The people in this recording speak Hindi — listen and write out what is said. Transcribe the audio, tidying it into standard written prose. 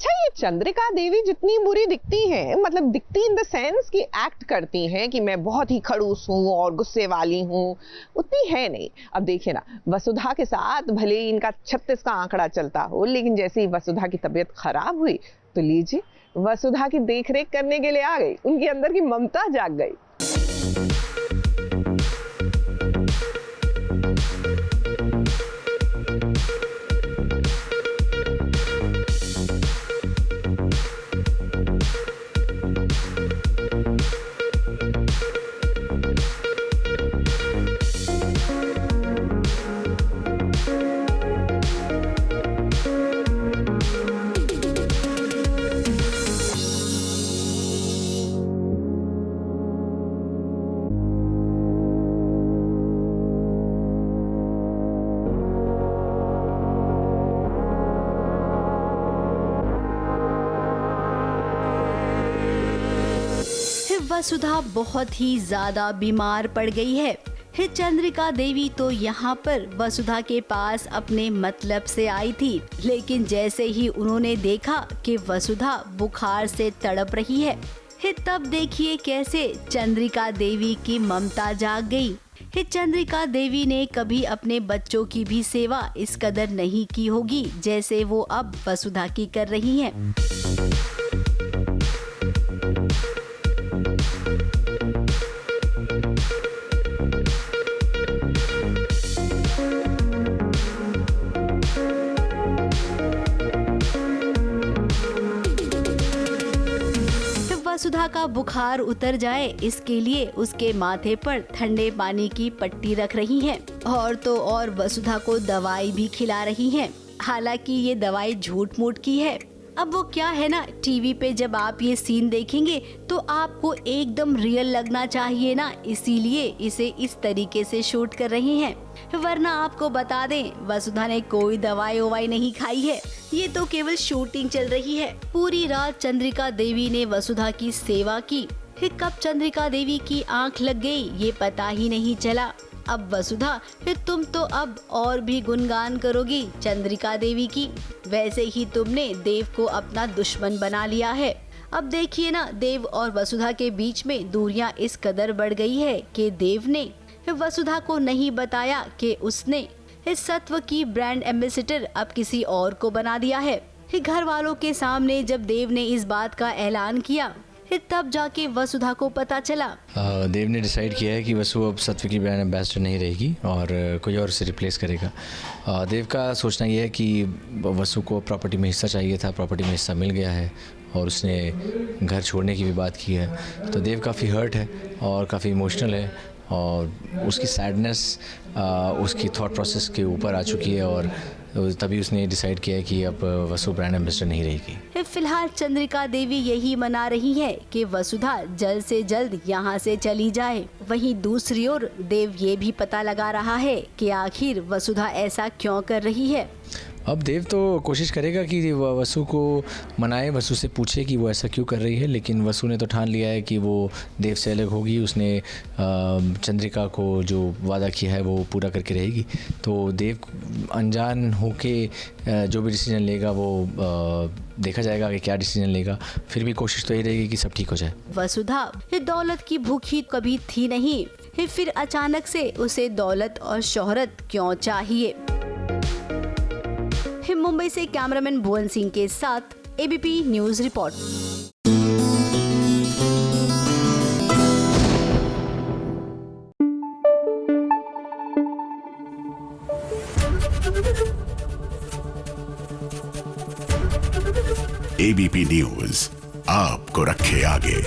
अच्छा, ये चंद्रिका देवी जितनी बुरी दिखती हैं, मतलब दिखती इन द सेंस कि एक्ट करती हैं कि मैं बहुत ही खड़ूस हूँ और गुस्से वाली हूँ, उतनी है नहीं। अब देखिए ना, वसुधा के साथ भले ही इनका 36 का आंकड़ा चलता हो, लेकिन जैसे ही वसुधा की तबीयत खराब हुई तो लीजिए, वसुधा की देखरेख करने के लिए आ गई, उनके अंदर की ममता जाग गई। वसुधा बहुत ही ज्यादा बीमार पड़ गई है। चंद्रिका देवी तो यहाँ पर वसुधा के पास अपने मतलब से आई थी, लेकिन जैसे ही उन्होंने देखा कि वसुधा बुखार से तड़प रही है, तब देखिए कैसे चंद्रिका देवी की ममता जाग गई। चंद्रिका देवी ने कभी अपने बच्चों की भी सेवा इस कदर नहीं की होगी जैसे वो अब वसुधा की कर रही हैं। वसुधा का बुखार उतर जाए, इसके लिए उसके माथे पर ठंडे पानी की पट्टी रख रही हैं और तो और वसुधा को दवाई भी खिला रही हैं। हालांकि ये दवाई झूठ मूठ की है। अब वो क्या है ना, टीवी पे जब आप ये सीन देखेंगे तो आपको एकदम रियल लगना चाहिए ना, इसीलिए इसे इस तरीके से शूट कर रही हैं। वरना आपको बता दें, वसुधा ने कोई दवाई ववाई नहीं खाई है, ये तो केवल शूटिंग चल रही है। पूरी रात चंद्रिका देवी ने वसुधा की सेवा की। कब चंद्रिका देवी की आंख लग गई ये पता ही नहीं चला। अब वसुधा, तुम तो अब और भी गुणगान करोगी चंद्रिका देवी की। वैसे ही तुमने देव को अपना दुश्मन बना लिया है। अब देखिए ना, देव और वसुधा के बीच में दूरियां इस कदर बढ़ गई है कि देव ने वसुधा को नहीं बताया कि उसने इस सत्व की ब्रांड एम्बेसडर अब किसी और को बना दिया है। घर वालों के सामने जब देव ने इस बात का ऐलान किया, तब जाके वसुधा को पता चला। देव ने डिसाइड किया है कि वसु अब सत्व की ब्रांड एम्बेसडर नहीं रहेगी और कोई और उसे रिप्लेस करेगा। देव का सोचना ये है कि वसु को प्रॉपर्टी में हिस्सा चाहिए था, प्रॉपर्टी में हिस्सा मिल गया है और उसने घर छोड़ने की भी बात की है। तो देव काफ़ी हर्ट है और काफ़ी इमोशनल है और उसकी सैडनेस उसकी थॉट प्रोसेस के ऊपर आ चुकी है और तभी उसने डिसाइड किया है कि अब वसु ब्रांड एम्बेसडर नहीं रहेगी। फिलहाल चंद्रिका देवी यही मना रही है कि वसुधा जल्द से जल्द यहाँ से चली जाए। वहीं दूसरी ओर देव ये भी पता लगा रहा है कि आखिर वसुधा ऐसा क्यों कर रही है। अब देव तो कोशिश करेगा कि वसु को मनाए, वसु से पूछे कि वो ऐसा क्यों कर रही है, लेकिन वसु ने तो ठान लिया है कि वो देव से अलग होगी। उसने चंद्रिका को जो वादा किया है वो पूरा करके रहेगी। तो देव अनजान होके जो भी डिसीजन लेगा वो देखा जाएगा कि क्या डिसीजन लेगा। फिर भी कोशिश तो यही रहेगी कि सब ठीक हो जाए। वसुधा दौलत की भूखी कभी थी नहीं, फिर अचानक से उसे दौलत और शोहरत क्यों चाहिए। मुंबई से कैमरामैन भुवन सिंह के साथ ABP news report. ABP news आपको रखे आगे।